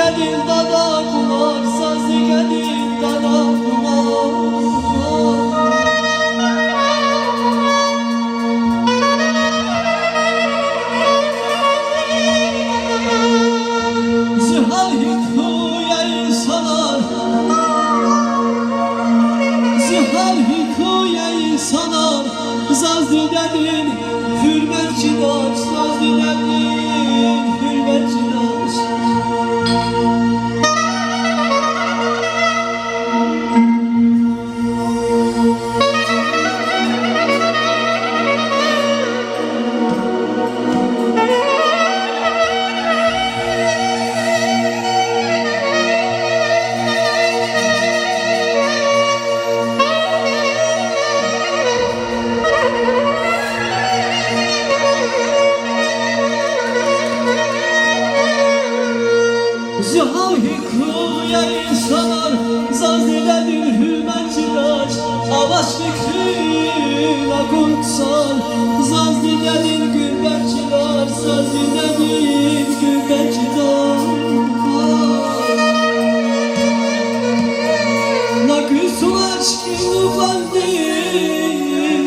digedim dada kulak, saz digedim dada kulak. Zihal hikuye insanlar, zihal hikuye insanlar, saz digedim hürmetçi daş, saz digedim hürmetçi daş. Zihal hikuye insanlar, saz digedim hürmetçi daş. Avaş fikrin akutsan, saz digedim gürbetçi daş, saz digedim gürbetçi daş. Nakısu aşkın kalbim,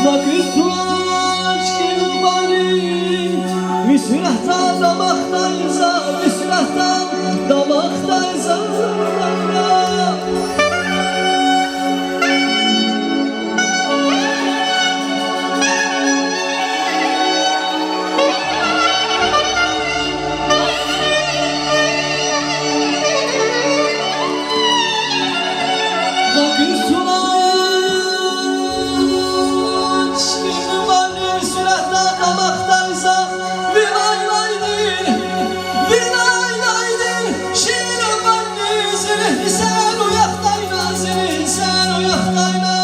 nakısu aşkın kalbim, müsrahtan damaktaysa, müsrahtan damaktaysa. Nakısu aşkın kalbim, müsrahtan damaktaysa. Vilaylaydin, vilaylaydin, şiirin kalbim seni, sen uyaktayla, seni, sen uyaktayla.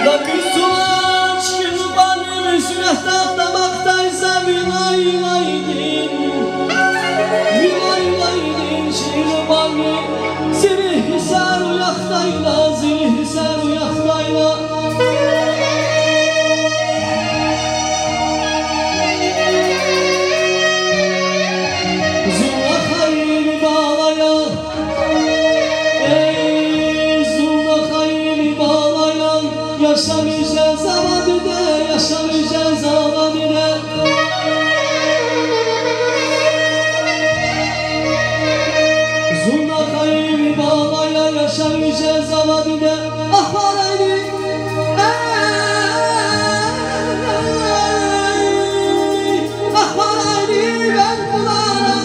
Nakısu aşkın kalbim, müsrahtan damaktaysa. Vilaylaydin, vilaylaydin, şiirin kalbim seni, sen uyaktayla, seni, sen uyaktayla. Zulakayını bağlayan, ey zulakayını bağlayan, yaşamayacağın zaman ile, yaşamayacağın zaman ile. Zulakayını bağlayan, yaşamayacağın zaman ile. Ah paraylı, ah paraylı, ben bunlara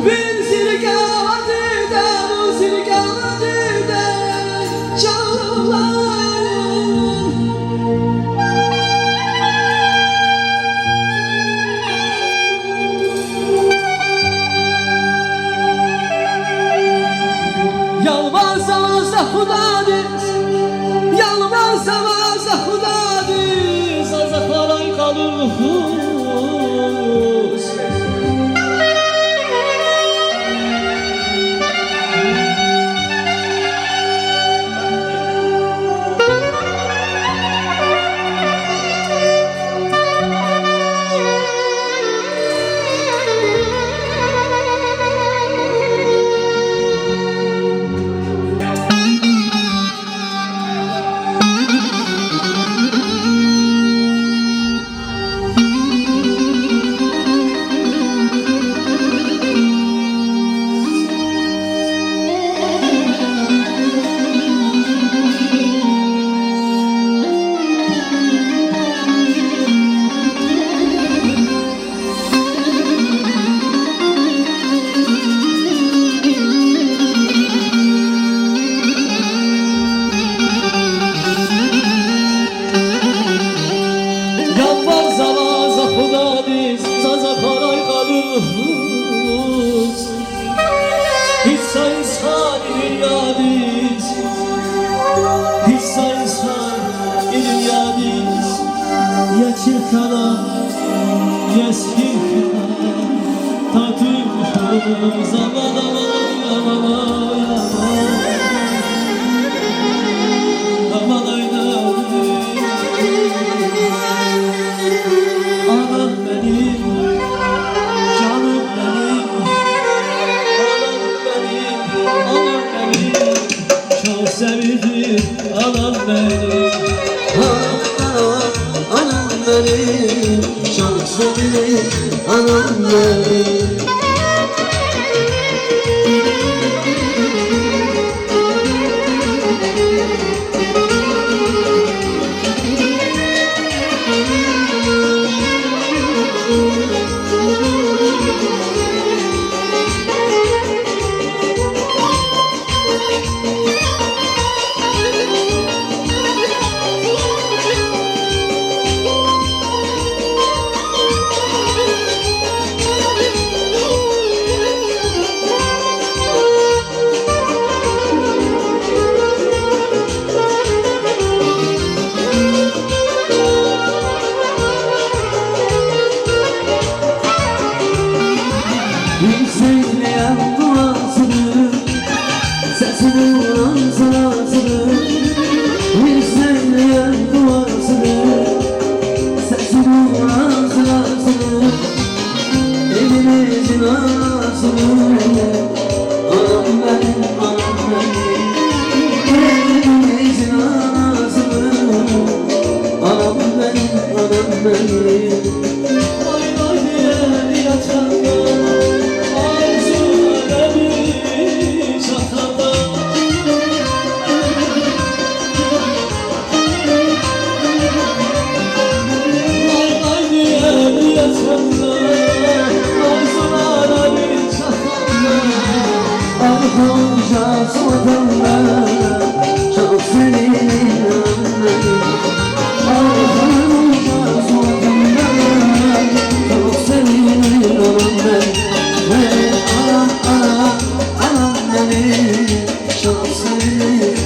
bir silikamat eder, o silikamat eder, çağlarım. Yalvarsam azda Hudadiz, yalvarsam azda Hudadiz, azda parayı kalır. silkala yes silkala tatlı zaman anam benim canım benim anam benim çok sevilir anam benim Anam benim, çok sevilir anam benim. Söyleyen duasını, sesini vuran salasını. Bir söyleyen duasını, sesini vuran salasını. Elimizin anasını, anam benim, anam benim. Elimizin anasını, anam benim, anam benim. Vay vay diye yatanlar Arkamca soğutanlar çok sevilir annem. Arkamca soğutanlar çok sevilir annem. Ve anam benim çok sevilir